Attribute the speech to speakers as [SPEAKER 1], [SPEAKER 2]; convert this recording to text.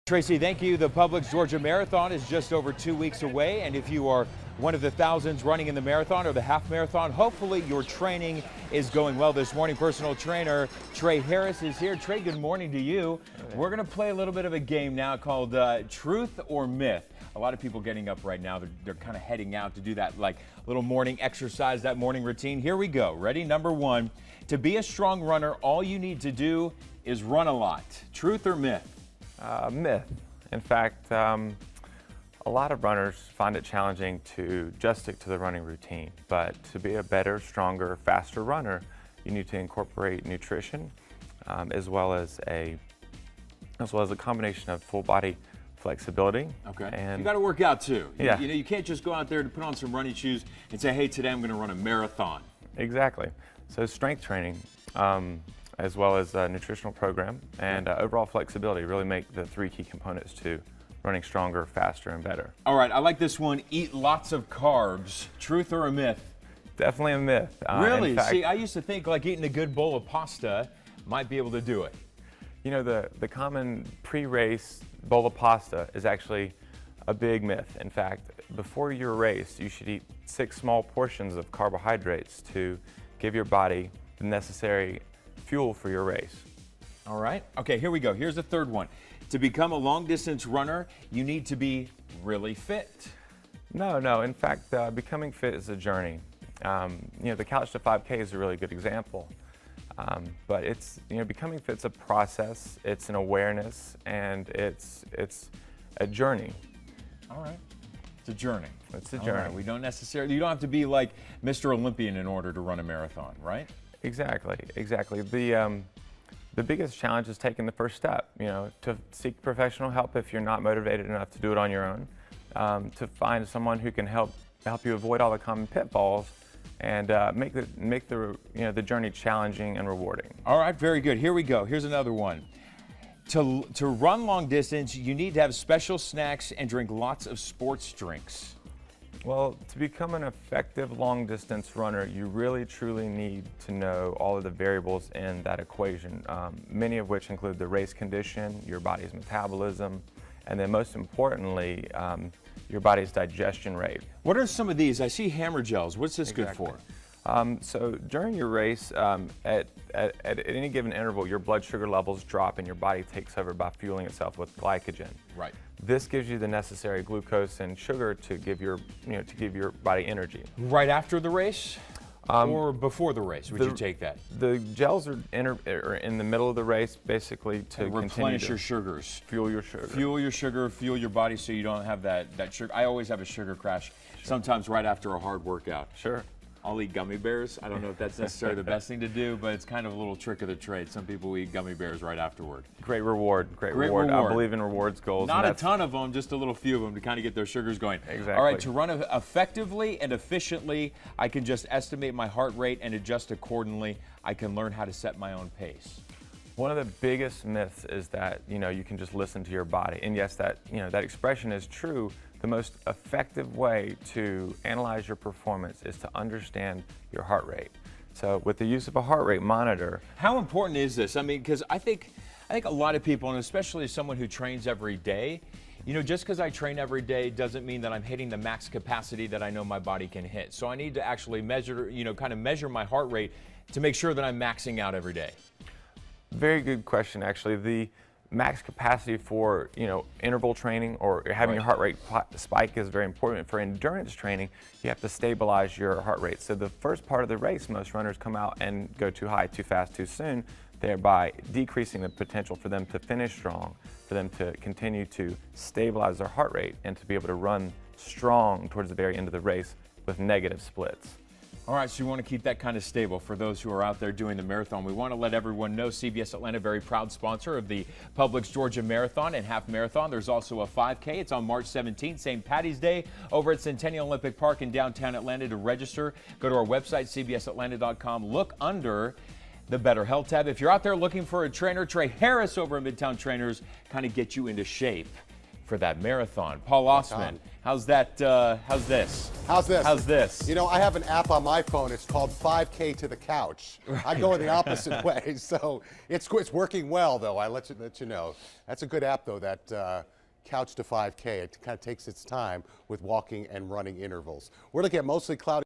[SPEAKER 1] Tracy, thank you. The Publix Georgia Marathon is just over 2 weeks away, and if you are one of the thousands running in the marathon or the half marathon, hopefully your training is going well. This morning, personal trainer Trey Harris is here. Trey, good morning to you. We're going to play a little bit of a game now called Truth or Myth. A lot of people getting up right now, they're kind of heading out to do that like little morning exercise, that morning routine. Here we go. Ready? Number one, to be a strong runner, all you need to do is run a lot. Truth or myth?
[SPEAKER 2] Myth. In fact, a lot of runners find it challenging to just stick to the running routine, but to be a better, stronger, faster runner, you need to incorporate nutrition as well as a combination of full body flexibility.
[SPEAKER 1] Okay.
[SPEAKER 2] And
[SPEAKER 1] you got to work out too.
[SPEAKER 2] Yeah.
[SPEAKER 1] You can't just go out there to put on some running shoes and say, hey, today I'm going to run a marathon.
[SPEAKER 2] Exactly. So strength training, as well as a nutritional program and overall flexibility really make the three key components to running stronger, faster, and better.
[SPEAKER 1] All right, I like this one. Eat lots of carbs. Truth or a myth?
[SPEAKER 2] Definitely a myth.
[SPEAKER 1] Really?
[SPEAKER 2] In fact,
[SPEAKER 1] See, I used to think like eating a good bowl of pasta might be able to do it.
[SPEAKER 2] you know, the common pre-race bowl of pasta is actually a big myth. In fact, before your race, you should eat 6 small portions of carbohydrates to give your body the necessary fuel for your race.
[SPEAKER 1] All right. Okay, here we go. Here's the third one. To become a long distance runner, you need to be really fit.
[SPEAKER 2] No. In fact, becoming fit is a journey. You know, the Couch to 5K is a really good example. But it's, you know, becoming fit's a process, it's an awareness, and it's a journey.
[SPEAKER 1] All right. It's a journey.
[SPEAKER 2] It's a journey.
[SPEAKER 1] Right. We don't necessarily, you don't have to be like Mr. Olympian in order to run a marathon, right?
[SPEAKER 2] Exactly. The biggest challenge is taking the first step, you know, to seek professional help if you're not motivated enough to do it on your own, to find someone who can help you avoid all the common pitfalls and make the journey challenging and rewarding.
[SPEAKER 1] All right, very good. Here we go. Here's another one. To run long distance, you need to have special snacks and drink lots of sports drinks.
[SPEAKER 2] Well, to become an effective long-distance runner, you really truly need to know all of the variables in that equation, many of which include the race condition, your body's metabolism, and then most importantly, your body's digestion rate.
[SPEAKER 1] What are some of these? I see hammer gels. What's this good for?
[SPEAKER 2] So during your race, at any given interval, your blood sugar levels drop and your body takes over by fueling itself with glycogen.
[SPEAKER 1] Right.
[SPEAKER 2] This gives you the necessary glucose and sugar to give your body energy.
[SPEAKER 1] Right after the race, or before the race? Would you take that?
[SPEAKER 2] The gels are in the middle of the race, basically to
[SPEAKER 1] replenish your sugars.
[SPEAKER 2] Fuel your sugar.
[SPEAKER 1] Fuel your sugar. Fuel your body so you don't have that sugar. I always have a sugar crash. Sometimes right after a hard workout.
[SPEAKER 2] Sure.
[SPEAKER 1] I'll eat gummy bears. I don't know if that's necessarily the best thing to do, but it's kind of a little trick of the trade. Some people eat gummy bears right afterward.
[SPEAKER 2] Great reward. Great reward. I believe in rewards goals.
[SPEAKER 1] Not a ton of them, just a little few of them to kind of get their sugars going.
[SPEAKER 2] Exactly.
[SPEAKER 1] All right, to run effectively and efficiently, I can just estimate my heart rate and adjust accordingly. I can learn how to set my own pace.
[SPEAKER 2] One of the biggest myths is that, you know, you can just listen to your body. And yes, that expression is true. The most effective way to analyze your performance is to understand your heart rate. So with the use of a heart rate monitor.
[SPEAKER 1] How important is this? I mean, because I think a lot of people, and especially as someone who trains every day, you know, just because I train every day doesn't mean that I'm hitting the max capacity that I know my body can hit. So I need to actually measure, kind of measure my heart rate to make sure that I'm maxing out every day.
[SPEAKER 2] Very good question, actually. The max capacity for, interval training or having your heart rate spike is very important. For endurance training, you have to stabilize your heart rate. So the first part of the race, most runners come out and go too high, too fast, too soon, thereby decreasing the potential for them to finish strong, for them to continue to stabilize their heart rate and to be able to run strong towards the very end of the race with negative splits.
[SPEAKER 1] All right, so you want to keep that kind of stable for those who are out there doing the marathon. We want to let everyone know CBS Atlanta, very proud sponsor of the Publix Georgia Marathon and Half Marathon. There's also a 5K. It's on March 17th, St. Patty's Day, over at Centennial Olympic Park in downtown Atlanta. To register, go to our website, cbsatlanta.com. Look under the Better Health tab. If you're out there looking for a trainer, Trey Harris over at Midtown Trainers kind of get you into shape for that marathon. Paul Osman, how's that? How's this?
[SPEAKER 3] How's this?
[SPEAKER 1] How's this?
[SPEAKER 3] You know, I have an app on my phone. It's called 5K to the couch. I go in the opposite way, so it's working well, though. I let you know. That's a good app, though. That couch to 5K. It kind of takes its time with walking and running intervals. We're looking at mostly cloudy.